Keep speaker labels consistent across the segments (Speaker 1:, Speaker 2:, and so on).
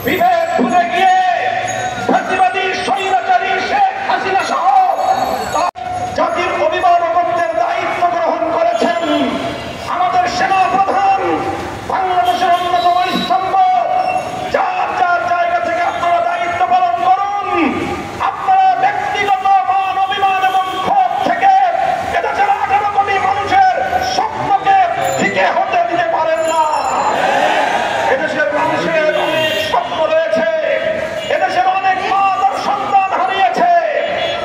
Speaker 1: বিভেদ ভুলে গিয়ে ফ্যাসিবাদী স্বৈরাচারী শেখ হাসিনা সহ জাতির অভিভাবকত্বের দায়িত্ব গ্রহণ করেছেন আমাদের সেনা প্রধান, বাংলাদেশের অন্যতম স্তম্ভ। যার যার জায়গা থেকে আপনারা দায়িত্ব পালন করুন। আপনারা ব্যক্তিগত মান অভিমান এবং ক্ষোভ থেকে এদেশের 18 কোটি মানুষের স্বপ্নকে ফিকে হতে দিতে পারেন না। এদেশের মানুষের অনেক স্বপ্ন রয়েছে, এদেশের অনেক মা তার সন্তান হারিয়েছে,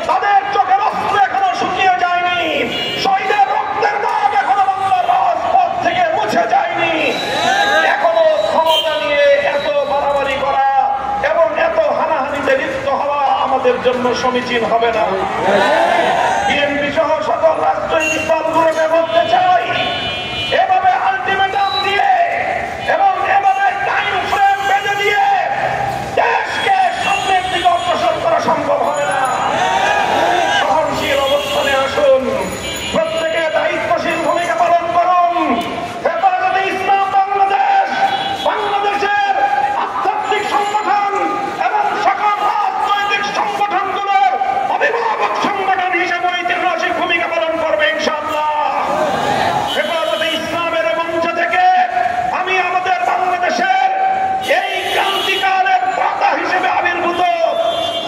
Speaker 1: তাদের চোখের অস্ত্র এখনো শুকিয়ে যায়নি, শহীদের রক্তের দাগ এখনো বাংলার রাজপথ থেকে মুছে যায়নি। এখনো ক্ষমতা নিয়ে এত বাড়াবাড়ি করা এবং এত হানাহানিতে লিপ্ত হওয়া আমাদের জন্য সমীচীন হবে না। বিএনপি সহ সকল রাজনৈতিক দলগুলোকে বলতে চাই, এভাবে আলটিমেটাম দিয়ে এবং এভাবে টাইম ফ্রেম বেঁধে দিয়ে দেশকে সামনের দিকে অগ্রসর করা সম্ভব হবে না। সহনশীল অবস্থানে আসুন, প্রত্যেকে দায়িত্বশীল ভূমিকা পালন করুন। হেফাজতে ইসলাম বাংলাদেশ, বাংলাদেশের আধ্যাত্মিক সংগঠন এবং সকল রাজনৈতিক সংগঠনগুলোর অভিভাবক সংগঠন হিসেবে ঐতিহাসিক ভূমিকা পালন করবে ইনশাআল্লাহ। হেফাজতে ইসলামের মঞ্চ থেকে আমি আমাদের বাংলাদেশের এই ক্রান্তিকালের পাতা হিসেবে আবির্ভূত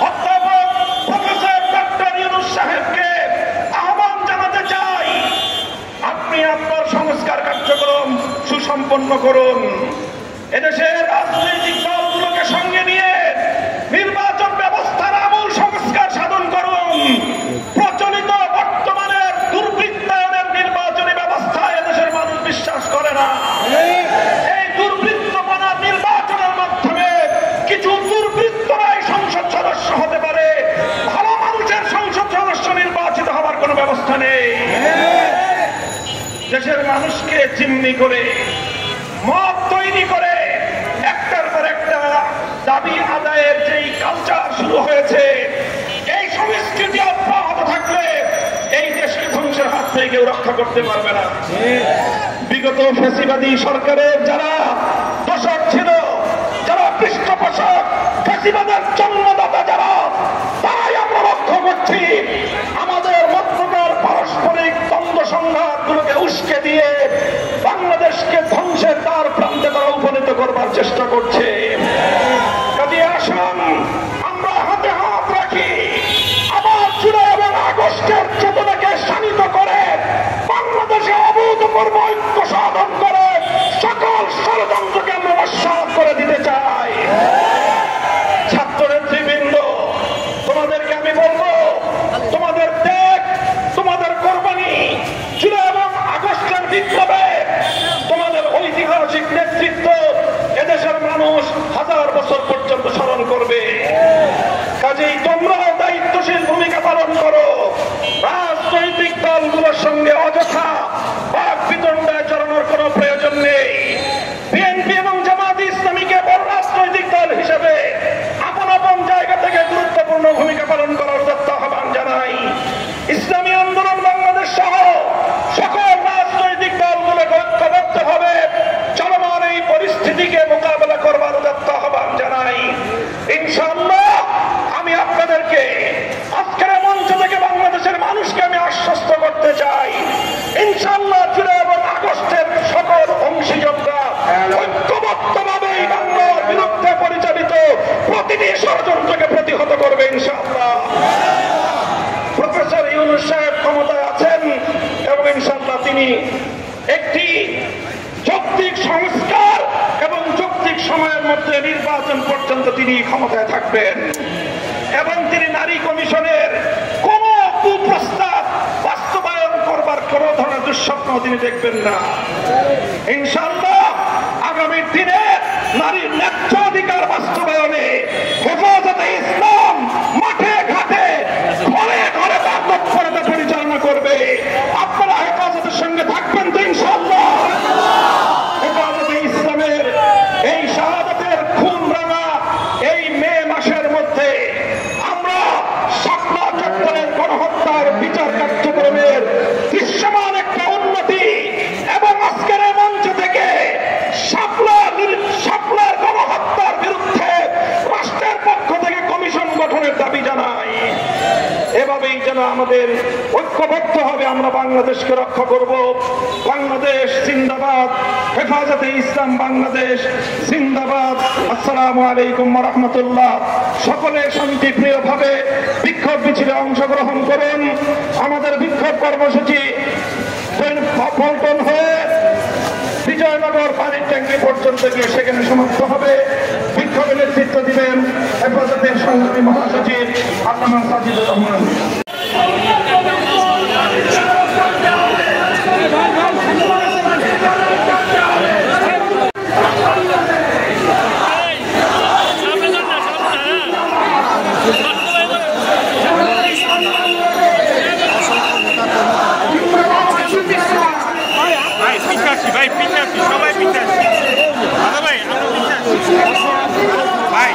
Speaker 1: অধ্যাপক প্রফেসর ডক্টর ইউনূস সাহেবকে আহ্বান জানাতে চাই, আপনি আপনার সংস্কার কার্যক্রম সুসম্পন্ন করুন। এদেশের রাজনৈতিক দলগুলোকে সঙ্গে নিয়ে নির্বাচন ব্যবস্থার আমূল সংস্কার সাধন করুন। প্রচলিত বর্তমানের দুর্বৃত্তায়নের নির্বাচনী ব্যবস্থায় এদেশের মানুষ বিশ্বাস করে না। এই দুর্বৃত্তপনা নির্বাচনের মাধ্যমে কিছু দুর্বৃত্তরাই সংসদ সদস্য হতে পারে, ভালো মানুষের সংসদ সদস্য নির্বাচিত হওয়ার কোনো ব্যবস্থা নেই। দেশের মানুষকে জিম্মি করে মত তৈরি করে একটার পর একটা দাবি আদায়ের যেই কালচার শুরু হয়েছে, এই সংস্কৃতি অব্যাহত থাকলে এই দেশকে ধ্বংসের হাত থেকে কেউ রক্ষা করতে পারবে না। বিগত ফ্যাসিবাদী সরকারের যারা দোষক ছিল, যারা পৃষ্ঠপোষক, ফ্যাসিবাদের জন্মদাতা যারা, তাই আমরা লক্ষ্য করছি আমাদের মধ্যকার পারস্পরিক দ্বন্দ্ব সংঘাতগুলোকে উস্কে দিয়ে বাংলাদেশকে ধ্বংসের দ্বার প্রান্তে তারা উপনীত করবার চেষ্টা করছে। কাজে আসুন আমরা হাতে হাত রাখি, আবার জুলাই এবং আগস্টের চেতনাকে শানিত করে বাংলাদেশে অভূতপূর্ব ঐক্য সাধন করে সকল ষড়যন্ত্রকে আমরা নস্যাৎ করে দিতে চাই। ছাত্র নেতৃবৃন্দ, তোমাদেরকে আমি বলবো, তোমাদের ত্যাগ, তোমাদের কোরবানি, জুলাই এবং আগস্টের বিপ্লবে তোমাদের ঐতিহাসিক নেতৃত্ব এদেশের মানুষ 1000 বছর পর্যন্ত স্মরণ করবে। কাজেই তোমরাও দায়িত্বশীল ভূমিকা পালন করো। রাজনৈতিক দলগুলোর সঙ্গে অযথা বাক বিতণ্ডায় জড়ানোর কোনো প্রয়োজন নেই। বিএনপি এবং জামায়াতে ইসলামীকে বড় রাজনৈতিক দল হিসেবে আপন আপন জায়গা থেকে গুরুত্বপূর্ণ ভূমিকা পালন করার উদাত্ত আহ্বান জানাই। ইসলামী আন্দোলন বাংলাদেশ সহ সকল রাজনৈতিক দলগুলোকে ঐক্যবদ্ধভাবে চলমান এই পরিস্থিতিকে মোকাবেলা করবার উদাত্ত আহ্বান জানাই। ইনশাআল্লাহ আমি আপনাদেরকে আজকের মঞ্চ থেকে বাংলাদেশের মানুষকে আমি আশ্বস্ত করতে চাই, ইনশাআল্লাহ জুলাই এবং আগস্টের সকল অংশীজনরা ঐক্যবদ্ধভাবে এই বাংলার বিরুদ্ধে পরিচালিত প্রতিটি ষড়যন্ত্রকে প্রতিহত করবে ইনশাআল্লাহ। প্রফেসর ইউনূস সাহেব ক্ষমতায় আছেন এবং ইনশাআল্লাহ তিনি একটি যৌক্তিক সংস্কার এবং যৌক্তিক সময়ের মধ্যে নির্বাচন পর্যন্ত তিনি ক্ষমতায় থাকবেন এবং তিনি নারী কমিশনের কোন কুপ্রস্তাব বাস্তবায়ন করবার কোন ধরনের দুঃস্বপ্ন তিনি দেখবেন না। ইনশাআল্লাহ আগামী দিনে নারীর ন্যায্য অধিকার বাস্তবায়নে হেফাজতে ইসলাম মাঠে ঘাটে ঘরে ঘরে তৎপরতা পরিচালনা করবে। আপনারা হেফাজতের সঙ্গে থাকবেন তো ইনশাআল্লাহ? হেফাজতে ইসলামের এই শাহাদাতের খুন রাঙা এই মে মাসের মধ্যে আমরা শাপলা চত্বরের গণহত্যার বিচার কার্যক্রমের দৃশ্যমান একটা উন্নতি এবং আজকের মঞ্চ থেকে শাপলার গণহত্যা আমাদের ঐক্যবদ্ধ হবে আমরা বাংলাদেশকে রক্ষা করব। বাংলাদেশ জিন্দাবাদ, হেফাজতে ইসলাম বাংলাদেশ জিন্দাবাদ। আসসালামু আলাইকুম ওয়া রাহমাতুল্লাহ। সকলে শান্তিপ্রিয়ভাবে বিক্ষোভ মিছিলে অংশগ্রহণ করুন। আমাদের বিক্ষোভ কর্মসূচি পল্টন হয়ে বিজয়নগর পানির ট্যাঙ্কি পর্যন্ত গিয়ে সেখানে সমাপ্ত হবে। বিক্ষোভে নেতৃত্ব দিবেন হেফাজতের সংগ্রামী মহাসচিব আল্লামা সাজিদুর রহমান।
Speaker 2: ভাই পিছাচ্ছি, সবাই পিছাচ্ছি। ভাই আমরা পিছাচ্ছি ভাই।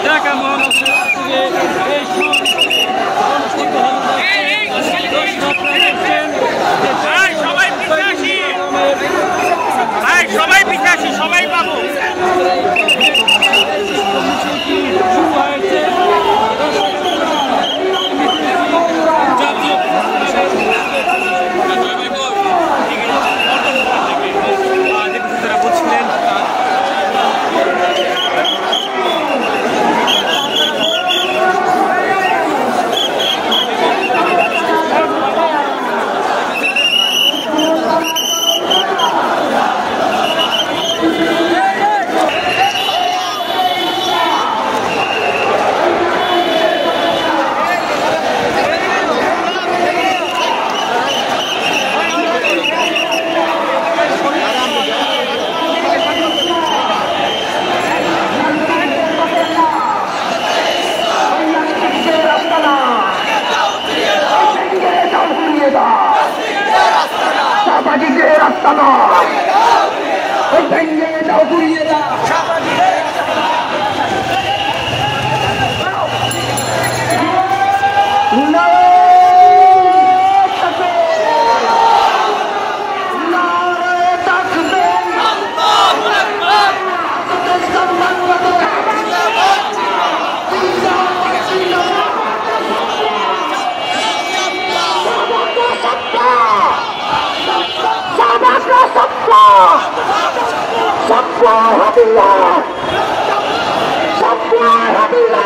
Speaker 2: ঢাকা মহানগর সবাই পিছাচ্ছি, সবাই পাবো।
Speaker 1: Sabwa Habillah